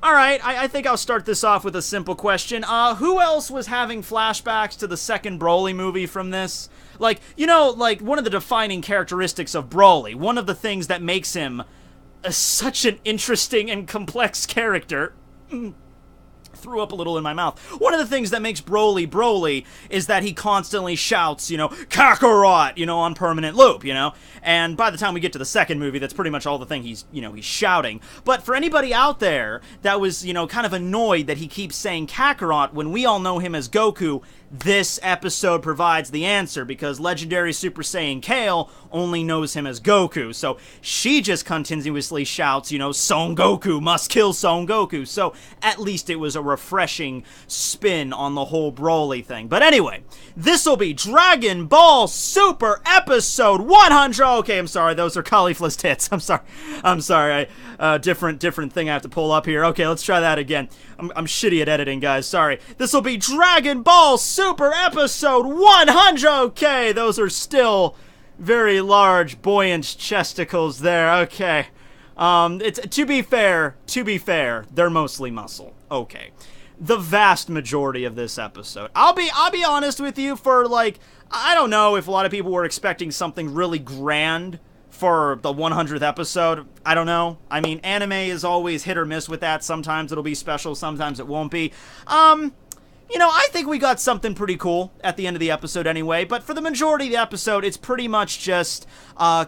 Alright, I think I'll start this off with a simple question. Who else was having flashbacks to the second Broly movie from this? Like, you know, like, one of the defining characteristics of Broly, one of the things that makes him such an interesting and complex character... threw up a little in my mouth. One of the things that makes Broly is that he constantly shouts, you know, Kakarot, you know, on permanent loop, you know? And by the time we get to the second movie, that's pretty much all the thing he's shouting. But for anybody out there that was, you know, kind of annoyed that he keeps saying Kakarot when we all know him as Goku, this episode provides the answer, because legendary Super Saiyan KALE only knows him as Goku, so she just continuously shouts, you know, Son Goku, must kill Son Goku, so at least it was a refreshing spin on the whole Broly thing. But anyway, this'll be Dragon Ball Super Episode 100, okay, I'm sorry, those are cauliflower tits, I'm sorry, different thing I have to pull up here, okay, let's try that again. I'm shitty at editing, guys, sorry. This'll be Dragon Ball Super Episode 100! Okay, those are still very large, buoyant chesticles there, okay. To be fair, they're mostly muscle. Okay. The vast majority of this episode. I'll be honest with you, for, like, I don't know if a lot of people were expecting something really grand for the 100th episode. I don't know. I mean, anime is always hit or miss with that. Sometimes it'll be special, sometimes it won't be. You know, I think we got something pretty cool at the end of the episode anyway, but for the majority of the episode, it's pretty much just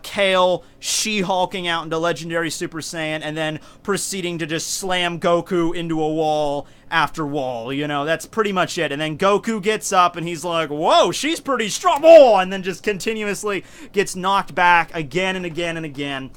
KALE she-hulking out into Legendary Super Saiyan and then proceeding to just slam Goku into a wall after wall, you know, that's pretty much it. And then Goku gets up and he's like, whoa, she's pretty strong, oh! And then just continuously gets knocked back again and again and again.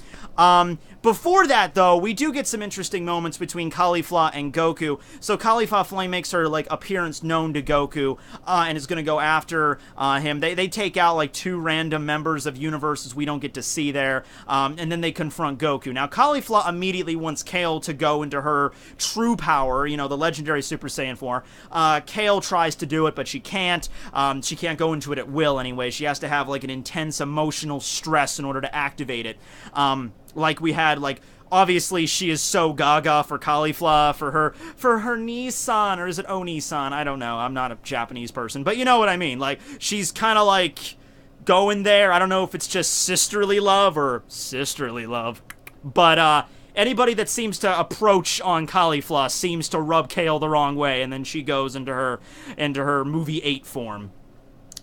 Before that, though, we do get some interesting moments between Caulifla and Goku. So Caulifla Flame makes her, like, appearance known to Goku, and is gonna go after him. They take out, like, 2 random members of universes we don't get to see there, and then they confront Goku. Now, Caulifla immediately wants KALE to go into her true power, you know, the legendary Super Saiyan form. KALE tries to do it, but she can't. She can't go into it at will anyway. She has to have, like, an intense emotional stress in order to activate it. Like we had, like, obviously she is so gaga for Caulifla, for her Nissan, or is it Oni-san? I don't know, I'm not a Japanese person, but you know what I mean, like, she's kind of, like, going there. I don't know if it's just sisterly love, but, anybody that seems to approach on Caulifla seems to rub KALE the wrong way, and then she goes into her movie 8 form.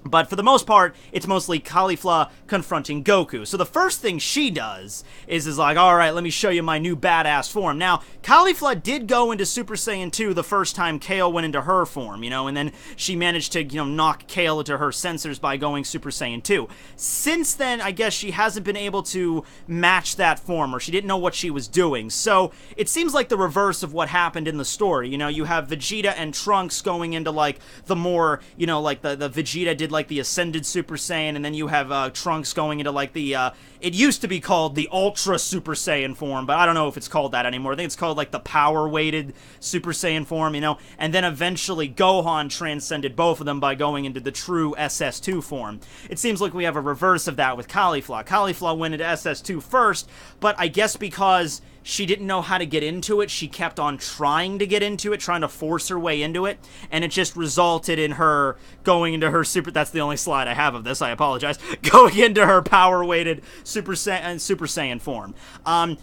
But for the most part, it's mostly Caulifla confronting Goku. So the first thing she does is like, alright, let me show you my new badass form. Now, Caulifla did go into Super Saiyan 2 the first time KALE went into her form, you know, and then she managed to, you know, knock KALE into her sensors by going Super Saiyan 2. Since then, I guess she hasn't been able to match that form, or she didn't know what she was doing. So it seems like the reverse of what happened in the story. You know, you have Vegeta and Trunks going into, like, the more, you know, like, the Vegeta did, like, the Ascended Super Saiyan, and then you have Trunks going into, like, the it used to be called the Ultra Super Saiyan form, but I don't know if it's called that anymore. I think it's called, like, the power-weighted Super Saiyan form, you know, and then eventually Gohan transcended both of them by going into the true SS2 form. It seems like we have a reverse of that with Caulifla. Caulifla went into SS2 first, but I guess because she didn't know how to get into it, she kept on trying to get into it, trying to force her way into it, and it just resulted in her going into her super... That's the only slide I have of this, I apologize. Going into her power-weighted Super Saiyan form.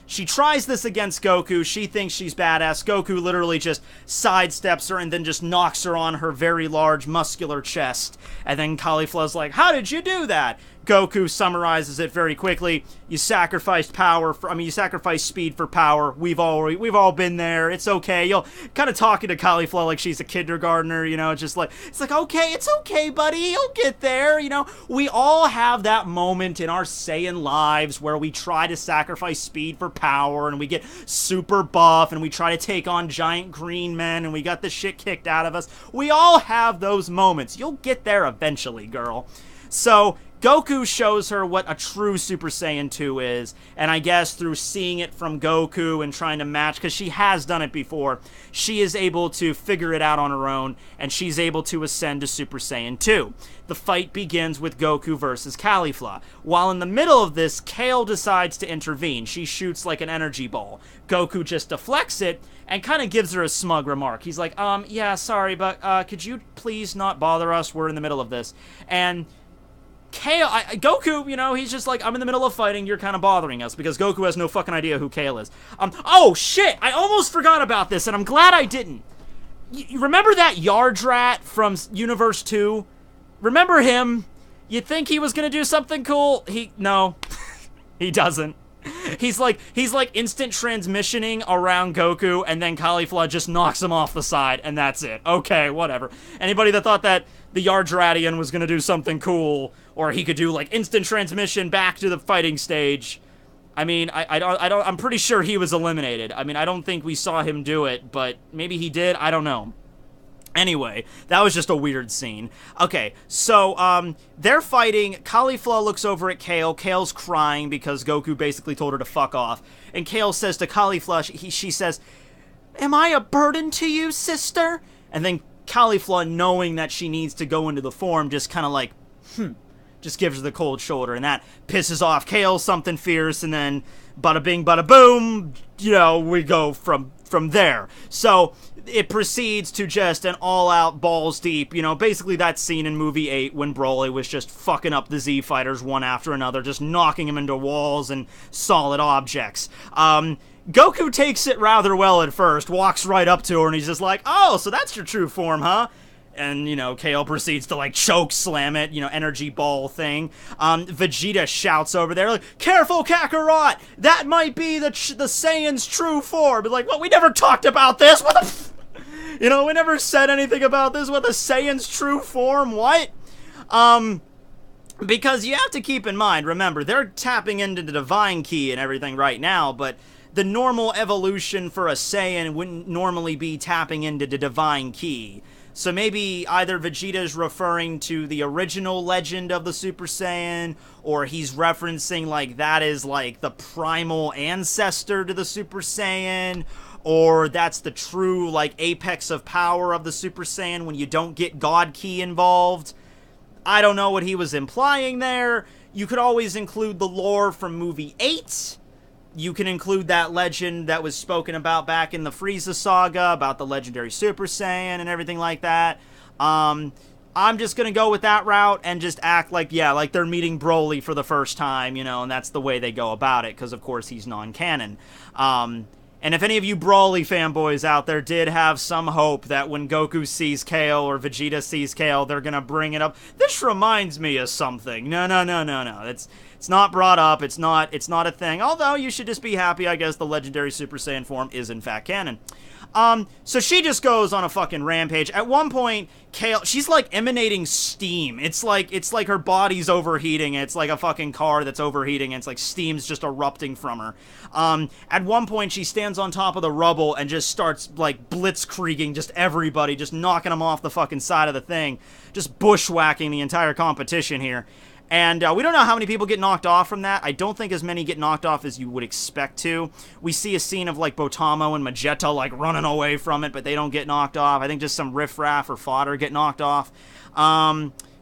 She tries this against Goku. She thinks she's badass. Goku literally just sidesteps her and then just knocks her on her very large, muscular chest. And then Caulifla's like, how did you do that? Goku summarizes it very quickly. You sacrificed you sacrificed speed for power. We've all been there. It's okay. You'll kind of talking to Caulifla like she's a kindergartner, you know, just like, it's like, okay, it's okay, buddy. You'll get there, you know. We all have that moment in our Saiyan lives where we try to sacrifice speed for power and we get super buff and we try to take on giant green men and we got the shit kicked out of us. We all have those moments. You'll get there eventually, girl. So Goku shows her what a true Super Saiyan 2 is, and I guess through seeing it from Goku and trying to match, because she has done it before, she is able to figure it out on her own, and she's able to ascend to Super Saiyan 2. The fight begins with Goku versus KALE. While in the middle of this, KALE decides to intervene. She shoots like an energy ball. Goku just deflects it, and kind of gives her a smug remark. He's like, yeah, sorry, but could you please not bother us? We're in the middle of this. And Goku, you know, he's just like, I'm in the middle of fighting, you're kind of bothering us, because Goku has no fucking idea who KALE is. Oh shit, I almost forgot about this, and I'm glad I didn't. You remember that Yardrat from Universe 2? Remember him? You'd think he was gonna do something cool? No, he doesn't. He's like instant transmissioning around Goku, and then KALE just knocks him off the side, and that's it. Okay, whatever. Anybody that thought that the Yardratian was gonna do something cool, or he could do like instant transmission back to the fighting stage, I mean, I'm pretty sure he was eliminated. I mean, I don't think we saw him do it, but maybe he did. I don't know. Anyway, that was just a weird scene. Okay, so, they're fighting. KALE looks over at KALE. KALE's crying because Goku basically told her to fuck off. And KALE says to KALE, she says, "Am I a burden to you, sister?" And then KALE, knowing that she needs to go into the form, just kind of like, just gives her the cold shoulder. And that pisses off KALE something fierce, and then bada bing, bada boom, you know, we go from there. So it proceeds to just an all-out balls deep, you know, basically that scene in movie 8 when Broly was just fucking up the Z fighters one after another, just knocking them into walls and solid objects. Goku takes it rather well at first, walks right up to her, and he's just like, "Oh, so that's your true form, huh?" And, you know, KALE proceeds to, like, choke slam it, you know, energy ball thing. Vegeta shouts over there, like, "Careful, Kakarot! That might be the Saiyan's true form." But, like, what? We never talked about this! What the You know, we never said anything about this. What, the Saiyan's true form? What? Because you have to keep in mind, remember, they're tapping into the Divine Key and everything right now, but the normal evolution for a Saiyan wouldn't normally be tapping into the Divine Key. So maybe either Vegeta's referring to the original legend of the Super Saiyan, or he's referencing, like, that is, like, the primal ancestor to the Super Saiyan, or that's the true, like, apex of power of the Super Saiyan when you don't get God Ki involved. I don't know what he was implying there. You could always include the lore from movie 8. You can include that legend that was spoken about back in the Frieza saga, about the legendary Super Saiyan and everything like that. I'm just gonna go with that route and just act like, yeah, like they're meeting Broly for the first time, you know, and that's the way they go about it, because of course he's non-canon. And if any of you Broly fanboys out there did have some hope that when Goku sees KALE or Vegeta sees KALE, they're gonna bring it up, this reminds me of something. No. It's not brought up. It's not a thing. Although you should just be happy, I guess, the legendary Super Saiyan form is in fact canon. So she just goes on a fucking rampage. At one point, KALE, she's like emanating steam. It's like her body's overheating. It's like a fucking car that's overheating, and it's like steam's just erupting from her. At one point, she stands on top of the rubble and just starts like blitzkrieging just everybody, just knocking them off the fucking side of the thing, just bushwhacking the entire competition here. And we don't know how many people get knocked off from that. I don't think as many get knocked off as you would expect to. We see a scene of, like, Botamo and Magetta, like, running away from it, but they don't get knocked off. I think just some riffraff or fodder get knocked off.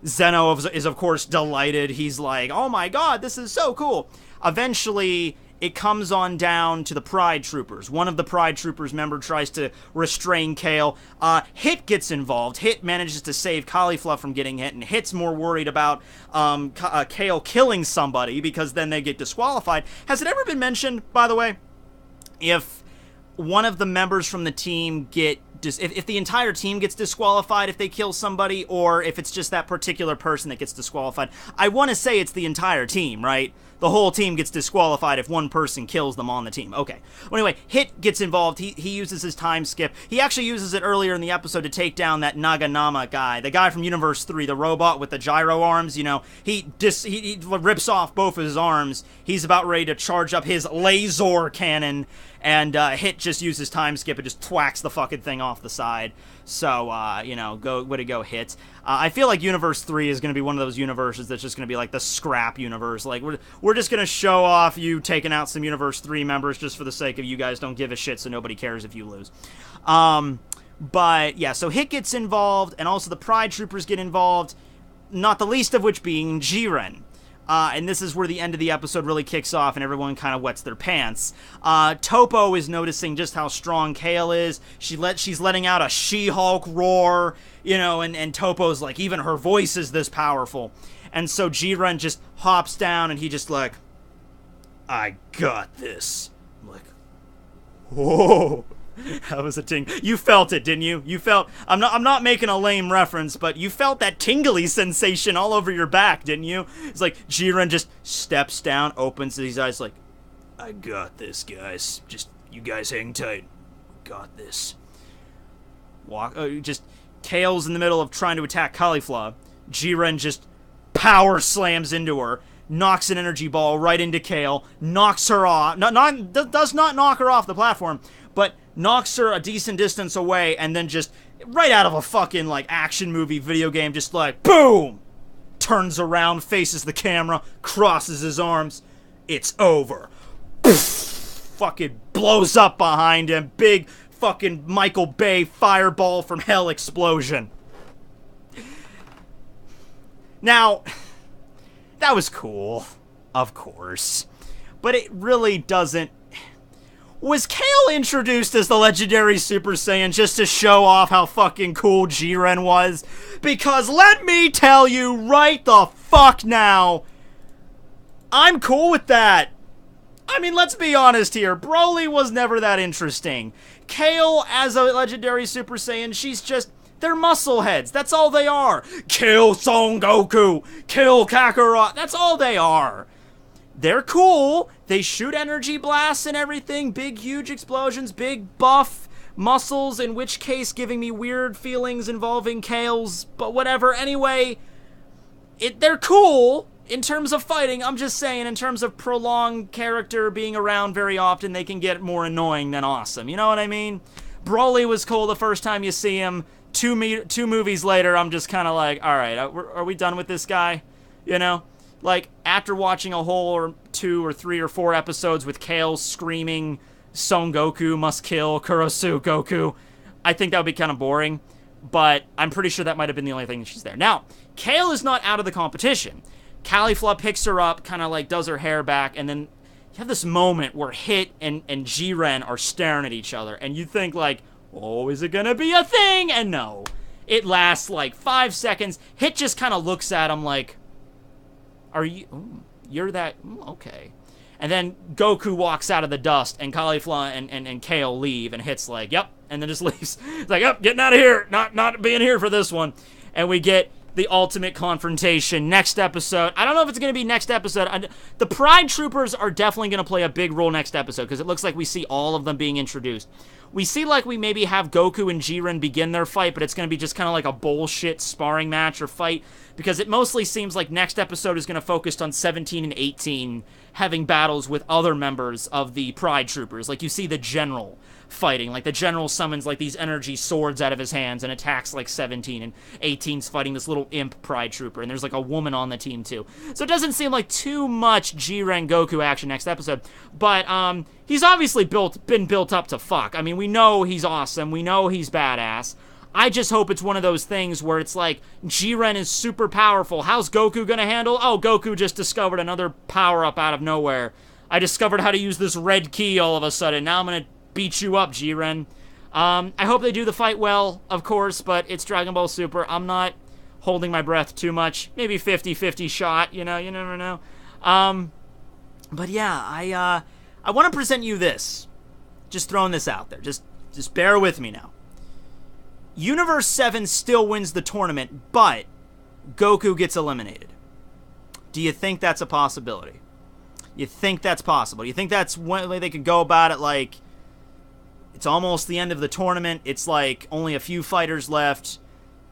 Zeno is, of course, delighted. He's like, "Oh my god, this is so cool." Eventually, it comes on down to the Pride Troopers. One of the Pride Troopers member tries to restrain KALE. Hit gets involved. Hit manages to save KALE from getting hit, and Hit's more worried about KALE killing somebody, because then they get disqualified. Has it ever been mentioned, by the way, if one of the members from the team if the entire team gets disqualified if they kill somebody, or if it's just that particular person that gets disqualified? I want to say it's the entire team, right? The whole team gets disqualified if one person kills them on the team. Okay. Well, anyway, Hit gets involved. He uses his time skip. He actually uses it earlier in the episode to take down that Naganama guy, the guy from Universe 3, the robot with the gyro arms. You know, he rips off both of his arms. He's about ready to charge up his laser cannon, And Hit just uses time skip and just thwacks the fucking thing off the side. So, way to go, Hit. I feel like Universe 3 is going to be one of those universes that's just going to be like the scrap universe. Like, we're just going to show off you taking out some Universe 3 members just for the sake of you guys don't give a shit, so nobody cares if you lose. But, yeah, so Hit gets involved, and also the Pride Troopers get involved, not the least of which being Jiren. And this is where the end of the episode really kicks off and everyone kind of wets their pants. Topo is noticing just how strong KALE is. She's letting out a She-Hulk roar, and Topo's like, even her voice is this powerful. And so Jiren just hops down and he just like, I got this. I'm like, whoa. That was a ting. You felt it, didn't you? You felt. I'm not making a lame reference, but you felt that tingly sensation all over your back, didn't you? It's like Jiren just steps down, opens his eyes, like, I got this, guys. Just you guys hang tight. Got this. Just KALE's in the middle of trying to attack Caulifla. Jiren just power slams into her, knocks an energy ball right into KALE, knocks her off. Does not knock her off the platform, but knocks her a decent distance away, and then just, right out of a fucking, like, action movie video game, just like, boom! Turns around, faces the camera, crosses his arms. It's over. Poof! Fucking blows up behind him. Big fucking Michael Bay fireball from hell explosion. Now, that was cool, of course. But it really doesn't... Was KALE introduced as the legendary Super Saiyan just to show off how fucking cool Jiren was? Because let me tell you right the fuck now, I'm cool with that. I mean, let's be honest here. Broly was never that interesting. KALE as a legendary Super Saiyan, she's just... They're muscle heads. That's all they are. Kill Son Goku. Kill Kakarot. That's all they are. They're cool. They shoot energy blasts and everything. Big, huge explosions. Big, buff muscles, in which case giving me weird feelings involving KALE's, but whatever. Anyway, they're cool in terms of fighting. I'm just saying, in terms of prolonged character being around very often, they can get more annoying than awesome. You know what I mean? Broly was cool the first time you see him. Two movies later, I'm just kind of like, all right, are we done with this guy? Like, after watching a whole or 2 or 3 or 4 episodes with KALE screaming, Son Goku must kill Kurosu Goku, I think that would be kind of boring, but I'm pretty sure that might have been the only thing that she's there. Now, KALE is not out of the competition. Caulifla picks her up, kind of like does her hair back, and then you have this moment where Hit and Jiren are staring at each other, and you think like, oh, is it gonna be a thing? And no. It lasts like 5 seconds. Hit just kind of looks at him like, are you... Ooh, you're that... okay. And then Goku walks out of the dust, and Caulifla and KALE leave, and Hit's like, yep, and then just leaves. It's like, yep, getting out of here. Not being here for this one. And we get the ultimate confrontation next episode. I don't know if it's going to be next episode. The Pride Troopers are definitely going to play a big role next episode, because it looks like we see all of them being introduced. We see like we maybe have Goku and Jiren begin their fight, but it's going to be just kind of like a bullshit sparring match or fight, because it mostly seems like next episode is going to focus on 17 and 18 having battles with other members of the Pride Troopers. Like, you see the General fighting. Like, the General summons, like, these energy swords out of his hands and attacks, like, 17, and 18's fighting this little imp Pride Trooper, and there's, like, a woman on the team, too. So it doesn't seem like too much Jiren Goku action next episode, but, he's obviously been built up to fuck. I mean, we know he's awesome. We know he's badass. I just hope it's one of those things where it's like, Jiren is super powerful. How's Goku gonna handle? Oh, Goku just discovered another power-up out of nowhere. I discovered how to use this red key all of a sudden. Now I'm gonna beat you up, Jiren. I hope they do the fight well, of course, but it's Dragon Ball Super. I'm not holding my breath too much. Maybe 50-50 shot, you never know. But yeah, I want to present you this. Just throwing this out there. Just bear with me now. Universe 7 still wins the tournament, but Goku gets eliminated. Do you think that's a possibility? You think that's possible? You think that's one way they could go about it, like, it's almost the end of the tournament, it's like only a few fighters left,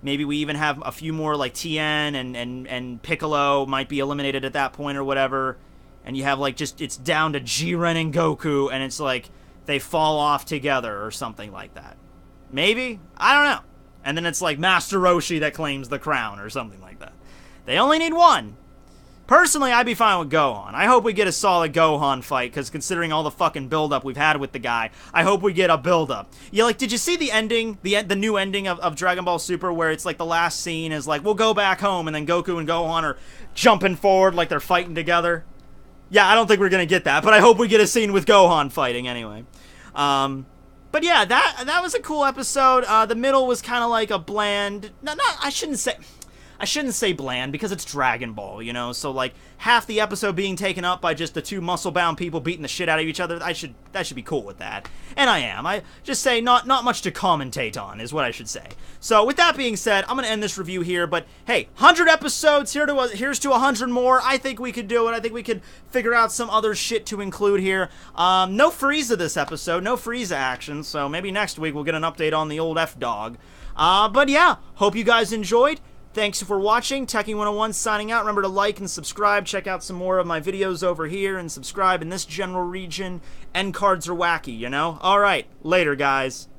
maybe we even have a few more, like Tien and Piccolo might be eliminated at that point or whatever, and you have, like, just, it's down to Jiren and Goku, and it's like, they fall off together or something like that. Maybe? I don't know. And then it's like Master Roshi that claims the crown or something like that. They only need one. Personally, I'd be fine with Gohan. I hope we get a solid Gohan fight, because considering all the fucking build-up we've had with the guy, I hope we get a build-up. Yeah, like, did you see the ending, the new ending of Dragon Ball Super, where it's like the last scene is like, we'll go back home, and then Goku and Gohan are jumping forward like they're fighting together? Yeah, I don't think we're gonna get that, but I hope we get a scene with Gohan fighting anyway. But yeah, that was a cool episode. The middle was kind of like a bland... I shouldn't say bland, because it's Dragon Ball, you know? So, like, half the episode being taken up by just the two muscle-bound people beating the shit out of each other, that should be cool with that. And I am. I just say not much to commentate on, is what I should say. So, with that being said, I'm going to end this review here, but, hey, 100 episodes, here's to 100 more. I think we could do it. I think we could figure out some other shit to include here. No Frieza this episode, no Frieza action, so maybe next week we'll get an update on the old F-Dog. But yeah, hope you guys enjoyed. Thanks for watching. Techie101 signing out. Remember to like and subscribe. Check out some more of my videos over here and subscribe in this general region. End cards are wacky, you know? Alright, later guys.